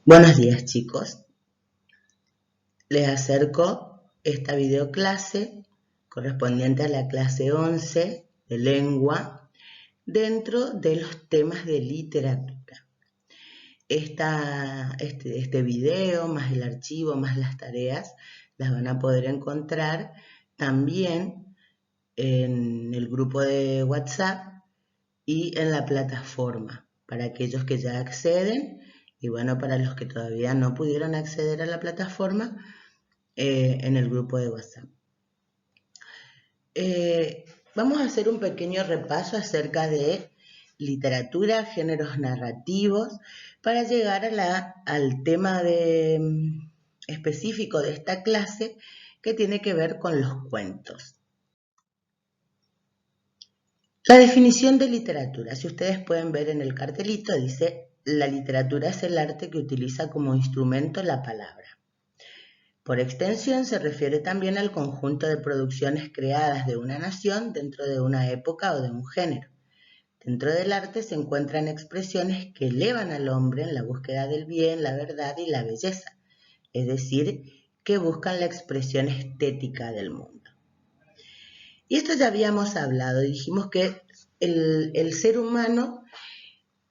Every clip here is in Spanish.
Buenos días, chicos. Les acerco esta videoclase correspondiente a la clase 11 de lengua dentro de los temas de literatura. Este video, más el archivo, más las tareas, las van a poder encontrar también en el grupo de WhatsApp y en la plataforma para aquellos que ya acceden y bueno, para los que todavía no pudieron acceder a la plataforma, en el grupo de WhatsApp. Vamos a hacer un pequeño repaso acerca de literatura, géneros narrativos, para llegar al tema específico de esta clase que tiene que ver con los cuentos. La definición de literatura, si ustedes pueden ver en el cartelito, dice: la literatura es el arte que utiliza como instrumento la palabra. Por extensión se refiere también al conjunto de producciones creadas de una nación dentro de una época o de un género. Dentro del arte se encuentran expresiones que elevan al hombre en la búsqueda del bien, la verdad y la belleza, es decir, que buscan la expresión estética del mundo. Y esto ya habíamos hablado, dijimos que el ser humano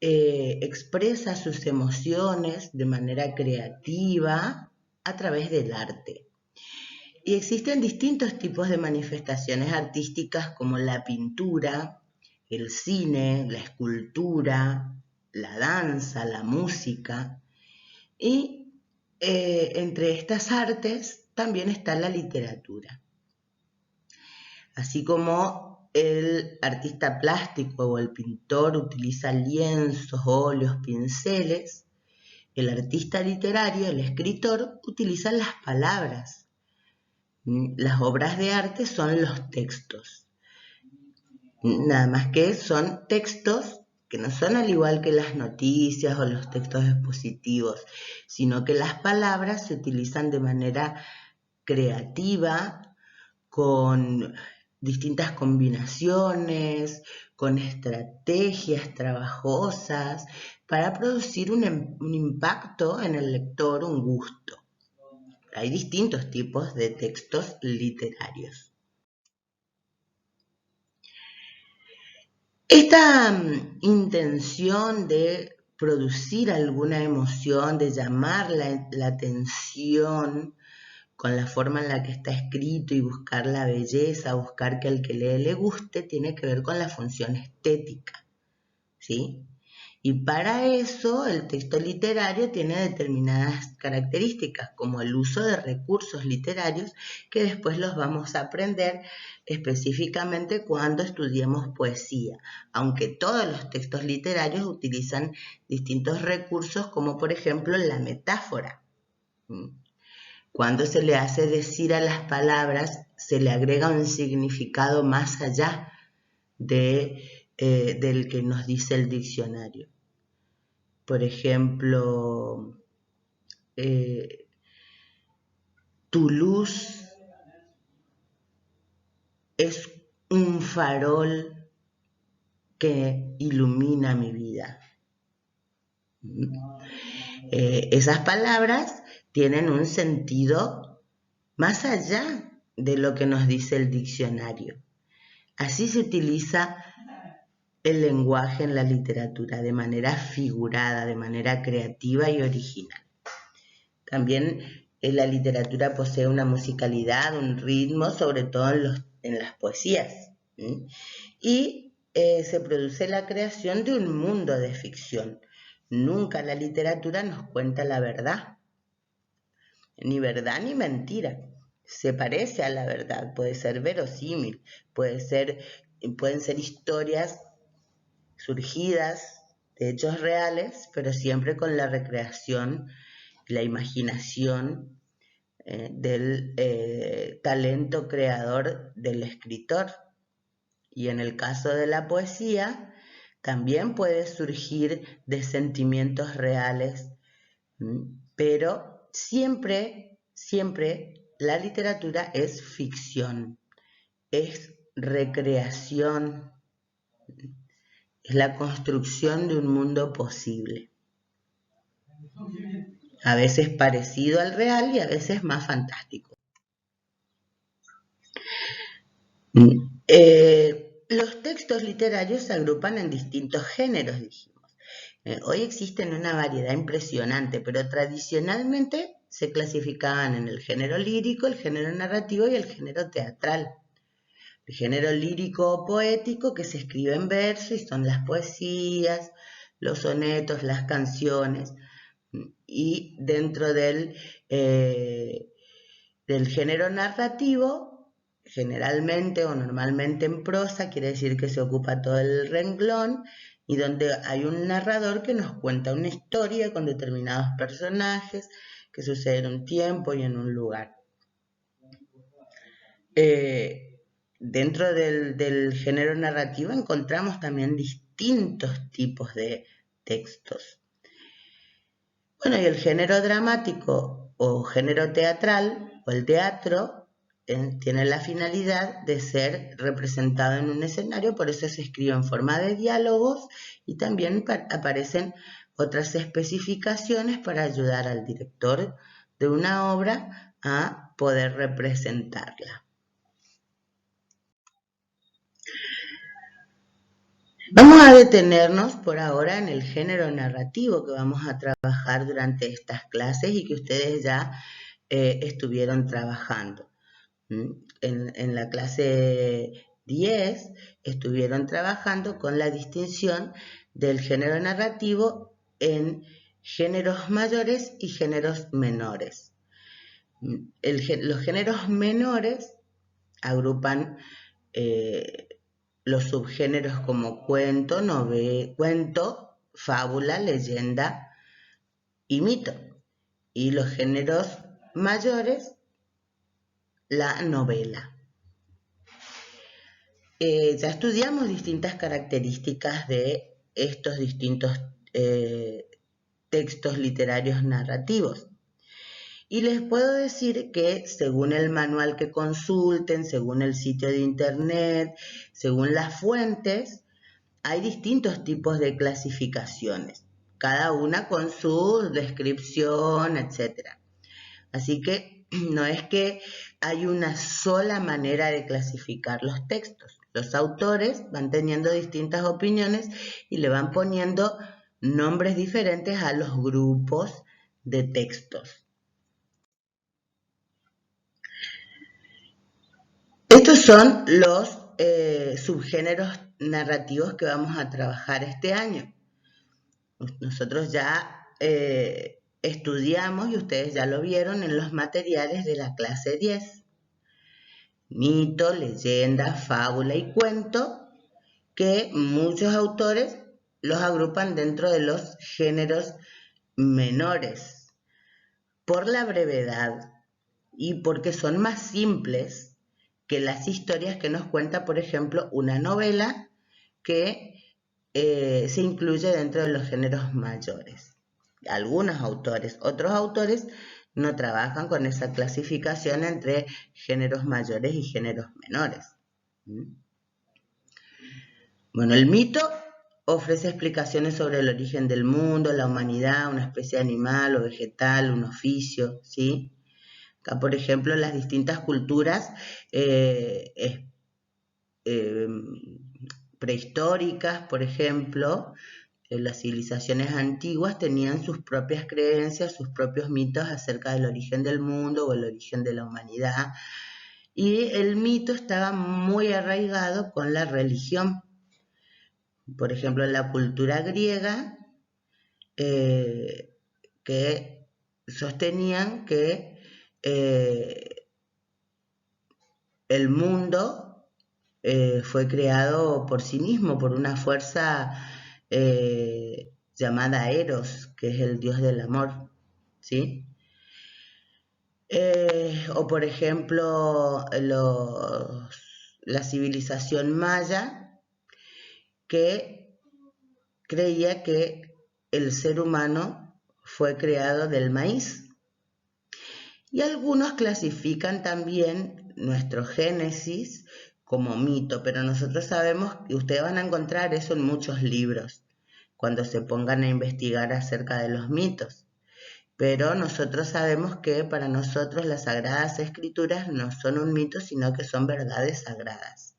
expresa sus emociones de manera creativa a través del arte. Y existen distintos tipos de manifestaciones artísticas como la pintura, el cine, la escultura, la danza, la música. Y entre estas artes también está la literatura. Así como el artista plástico o el pintor utiliza lienzos, óleos, pinceles, el artista literario, el escritor, utiliza las palabras. Las obras de arte son los textos. Nada más que son textos que no son al igual que las noticias o los textos expositivos, sino que las palabras se utilizan de manera creativa, con distintas combinaciones, con estrategias trabajosas, para producir un impacto en el lector, un gusto. Hay distintos tipos de textos literarios. Esta intención de producir alguna emoción, de llamar la atención con la forma en la que está escrito y buscar la belleza, buscar que al que lee le guste, tiene que ver con la función estética, ¿sí? Y para eso el texto literario tiene determinadas características, como el uso de recursos literarios, que después los vamos a aprender específicamente cuando estudiemos poesía, aunque todos los textos literarios utilizan distintos recursos, como por ejemplo la metáfora. Cuando se le hace decir a las palabras, se le agrega un significado más allá del que nos dice el diccionario. Por ejemplo, tu luz es un farol que ilumina mi vida. Esas palabras tienen un sentido más allá de lo que nos dice el diccionario. Así se utiliza el lenguaje en la literatura, de manera figurada, de manera creativa y original. También la literatura posee una musicalidad, un ritmo, sobre todo en las poesías. Y se produce la creación de un mundo de ficción. Nunca la literatura nos cuenta la verdad, ni verdad ni mentira. Se parece a la verdad, puede ser verosímil, pueden ser historias surgidas de hechos reales, pero siempre con la recreación, la imaginación del talento creador del escritor. Y en el caso de la poesía, también puede surgir de sentimientos reales, pero siempre la literatura es ficción, es recreación, es la construcción de un mundo posible. A veces parecido al real y a veces más fantástico. Los textos literarios se agrupan en distintos géneros, dijimos. Hoy existen una variedad impresionante, pero tradicionalmente se clasificaban en el género lírico, el género narrativo y el género teatral. El género lírico o poético, que se escribe en verso, y son las poesías, los sonetos, las canciones. Y dentro del género narrativo, generalmente o normalmente en prosa, quiere decir que se ocupa todo el renglón, y donde hay un narrador que nos cuenta una historia con determinados personajes que suceden en un tiempo y en un lugar. Dentro del género narrativo encontramos también distintos tipos de textos. Bueno, y el género dramático o género teatral o el teatro tiene la finalidad de ser representado en un escenario, por eso se escribe en forma de diálogos, y también aparecen otras especificaciones para ayudar al director de una obra a poder representarla. Vamos a detenernos por ahora en el género narrativo que vamos a trabajar durante estas clases y que ustedes ya estuvieron trabajando. En la clase 10 estuvieron trabajando con la distinción del género narrativo en géneros mayores y géneros menores. Los géneros menores agrupan los subgéneros como cuento, fábula, leyenda y mito. Y los géneros mayores, la novela. Ya estudiamos distintas características de estos distintos textos literarios narrativos. Y les puedo decir que según el manual que consulten, según el sitio de internet, según las fuentes, hay distintos tipos de clasificaciones, cada una con su descripción, etc. Así que no es que hay una sola manera de clasificar los textos. Los autores van teniendo distintas opiniones y le van poniendo nombres diferentes a los grupos de textos. Estos son los subgéneros narrativos que vamos a trabajar este año. Nosotros ya estudiamos, y ustedes ya lo vieron en los materiales de la clase 10. Mito, leyenda, fábula y cuento, que muchos autores los agrupan dentro de los géneros menores, por la brevedad y porque son más simples que las historias que nos cuenta, por ejemplo, una novela que se incluye dentro de los géneros mayores. Algunos autores, otros autores no trabajan con esa clasificación entre géneros mayores y géneros menores. Bueno, el mito ofrece explicaciones sobre el origen del mundo, la humanidad, una especie animal o vegetal, un oficio, ¿sí? Acá, por ejemplo, las distintas culturas prehistóricas, por ejemplo, las civilizaciones antiguas tenían sus propias creencias, sus propios mitos acerca del origen del mundo o el origen de la humanidad, y el mito estaba muy arraigado con la religión. Por ejemplo, en la cultura griega, que sostenían que el mundo fue creado por sí mismo, por una fuerza llamada Eros, que es el dios del amor, ¿sí? O por ejemplo, la civilización maya, que creía que el ser humano fue creado del maíz. Y algunos clasifican también nuestro Génesis como mito, pero nosotros sabemos que ustedes van a encontrar eso en muchos libros, cuando se pongan a investigar acerca de los mitos. Pero nosotros sabemos que para nosotros las Sagradas Escrituras no son un mito, sino que son verdades sagradas.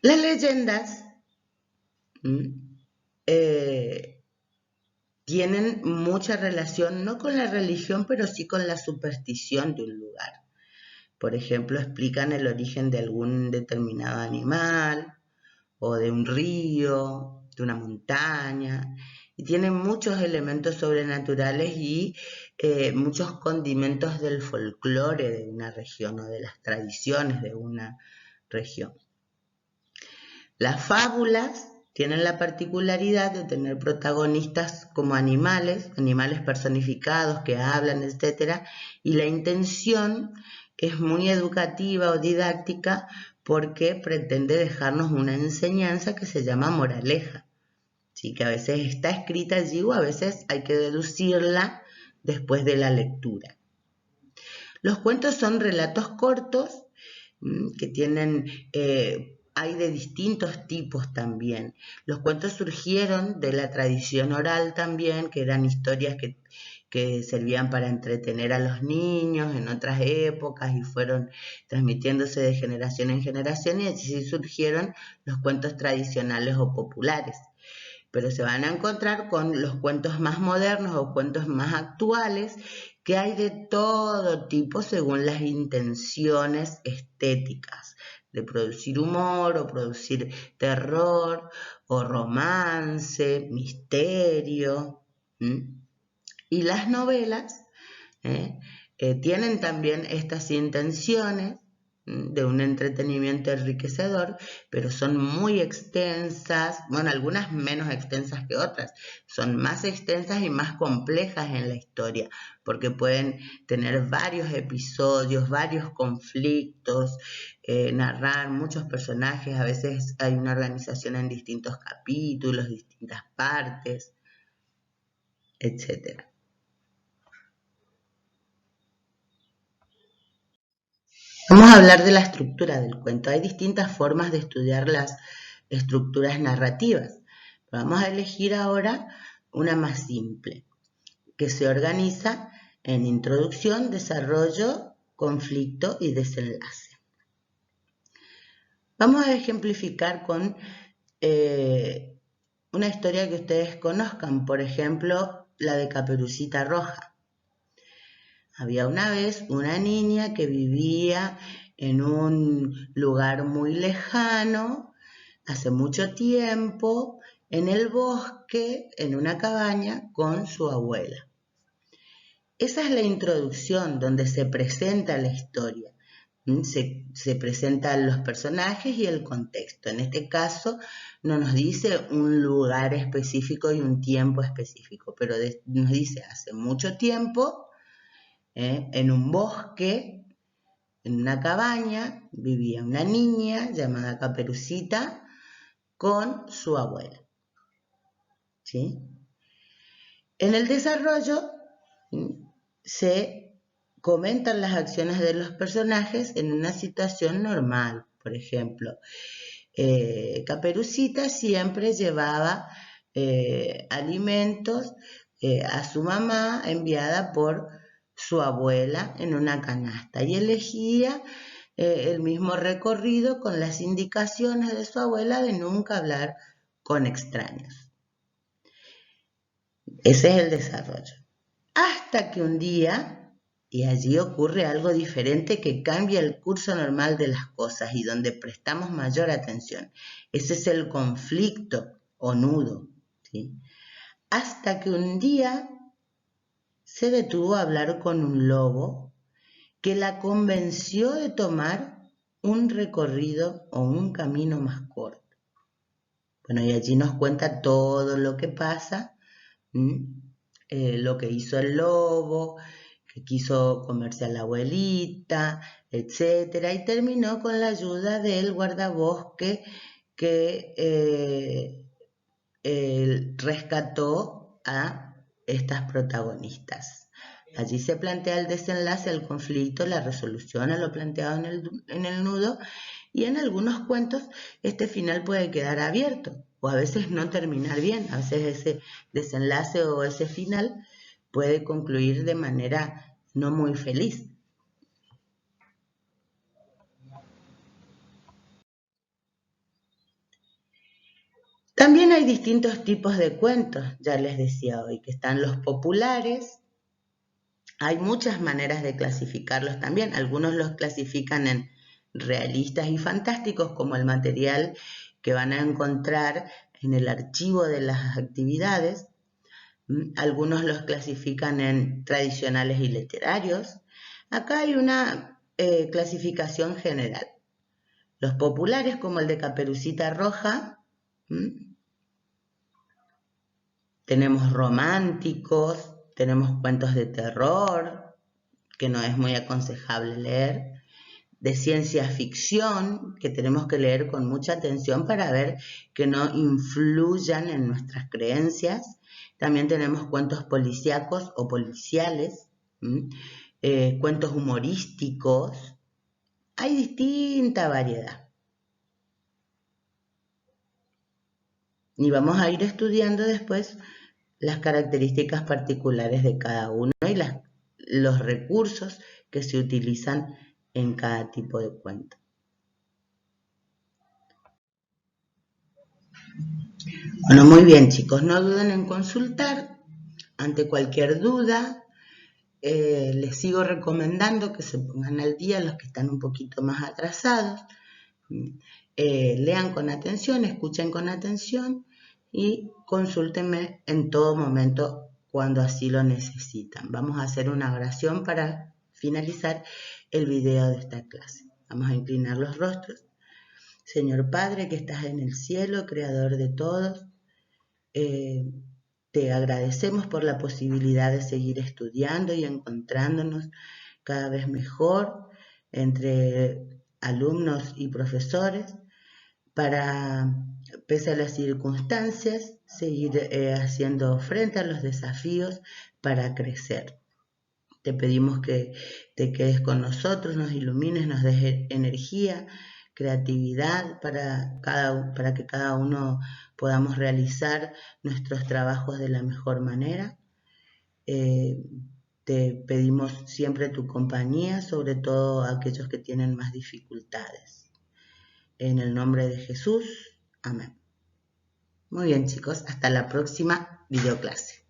Las leyendas tienen mucha relación, no con la religión, pero sí con la superstición de un lugar. Por ejemplo, explican el origen de algún determinado animal, o de un río, de una montaña, y tienen muchos elementos sobrenaturales y muchos condimentos del folclore de una región o de las tradiciones de una región. Las fábulas tienen la particularidad de tener protagonistas como animales personificados que hablan, etc. Y la intención es muy educativa o didáctica porque pretende dejarnos una enseñanza que se llama moraleja, ¿sí? Que a veces está escrita allí o a veces hay que deducirla después de la lectura. Los cuentos son relatos cortos que tienen... hay de distintos tipos también. Los cuentos surgieron de la tradición oral también, que eran historias que servían para entretener a los niños en otras épocas y fueron transmitiéndose de generación en generación, y así surgieron los cuentos tradicionales o populares. Pero se van a encontrar con los cuentos más modernos o cuentos más actuales, que hay de todo tipo según las intenciones estéticas, de producir humor o producir terror o romance, misterio. Y las novelas tienen también estas intenciones de un entretenimiento enriquecedor, pero son muy extensas, bueno, algunas menos extensas que otras, son más extensas y más complejas en la historia, porque pueden tener varios episodios, varios conflictos, narrar muchos personajes, a veces hay una organización en distintos capítulos, distintas partes, etc. Vamos a hablar de la estructura del cuento. Hay distintas formas de estudiar las estructuras narrativas. Vamos a elegir ahora una más simple, que se organiza en introducción, desarrollo, conflicto y desenlace. Vamos a ejemplificar con una historia que ustedes conozcan, por ejemplo, la de Caperucita Roja. Había una vez una niña que vivía en un lugar muy lejano, hace mucho tiempo, en el bosque, en una cabaña, con su abuela. Esa es la introducción donde se presenta la historia. Se presentan los personajes y el contexto. En este caso no nos dice un lugar específico y un tiempo específico, pero nos dice hace mucho tiempo, en un bosque, en una cabaña, vivía una niña llamada Caperucita con su abuela. ¿Sí? En el desarrollo se comentan las acciones de los personajes en una situación normal. Por ejemplo, Caperucita siempre llevaba alimentos a su mamá enviada por su abuela en una canasta y elegía el mismo recorrido con las indicaciones de su abuela de nunca hablar con extraños. Ese es el desarrollo. Hasta que un día, y allí ocurre algo diferente que cambia el curso normal de las cosas y donde prestamos mayor atención. Ese es el conflicto o nudo, ¿sí? Hasta que un día se detuvo a hablar con un lobo que la convenció de tomar un recorrido o un camino más corto. Bueno, y allí nos cuenta todo lo que pasa, lo que hizo el lobo, que quiso comerse a la abuelita, etc. Y terminó con la ayuda del guardabosque que rescató a estas protagonistas. Allí se plantea el desenlace al conflicto, la resolución a lo planteado en el nudo, y en algunos cuentos este final puede quedar abierto o a veces no terminar bien. A veces ese desenlace o ese final puede concluir de manera no muy feliz. También hay distintos tipos de cuentos, ya les decía hoy, que están los populares. Hay muchas maneras de clasificarlos también. Algunos los clasifican en realistas y fantásticos, como el material que van a encontrar en el archivo de las actividades. Algunos los clasifican en tradicionales y literarios. Acá hay una clasificación general. Los populares, como el de Caperucita Roja, tenemos románticos, tenemos cuentos de terror, que no es muy aconsejable leer, de ciencia ficción, que tenemos que leer con mucha atención para ver que no influyan en nuestras creencias. También tenemos cuentos policíacos o policiales, cuentos humorísticos. Hay distinta variedad. Y vamos a ir estudiando después las características particulares de cada uno y los recursos que se utilizan en cada tipo de cuento. Bueno, muy bien, chicos, no duden en consultar. Ante cualquier duda, les sigo recomendando que se pongan al día los que están un poquito más atrasados. Lean con atención, escuchen con atención y consúltenme en todo momento cuando así lo necesitan. Vamos a hacer una oración para finalizar el video de esta clase. Vamos a inclinar los rostros. Señor Padre que estás en el cielo, creador de todos, te agradecemos por la posibilidad de seguir estudiando y encontrándonos cada vez mejor entre alumnos y profesores para, pese a las circunstancias, seguir haciendo frente a los desafíos para crecer. Te pedimos que te quedes con nosotros, nos ilumines, nos des energía, creatividad para que cada uno podamos realizar nuestros trabajos de la mejor manera. Te pedimos siempre tu compañía, sobre todo a aquellos que tienen más dificultades. En el nombre de Jesús, amén. Muy bien, chicos, hasta la próxima videoclase.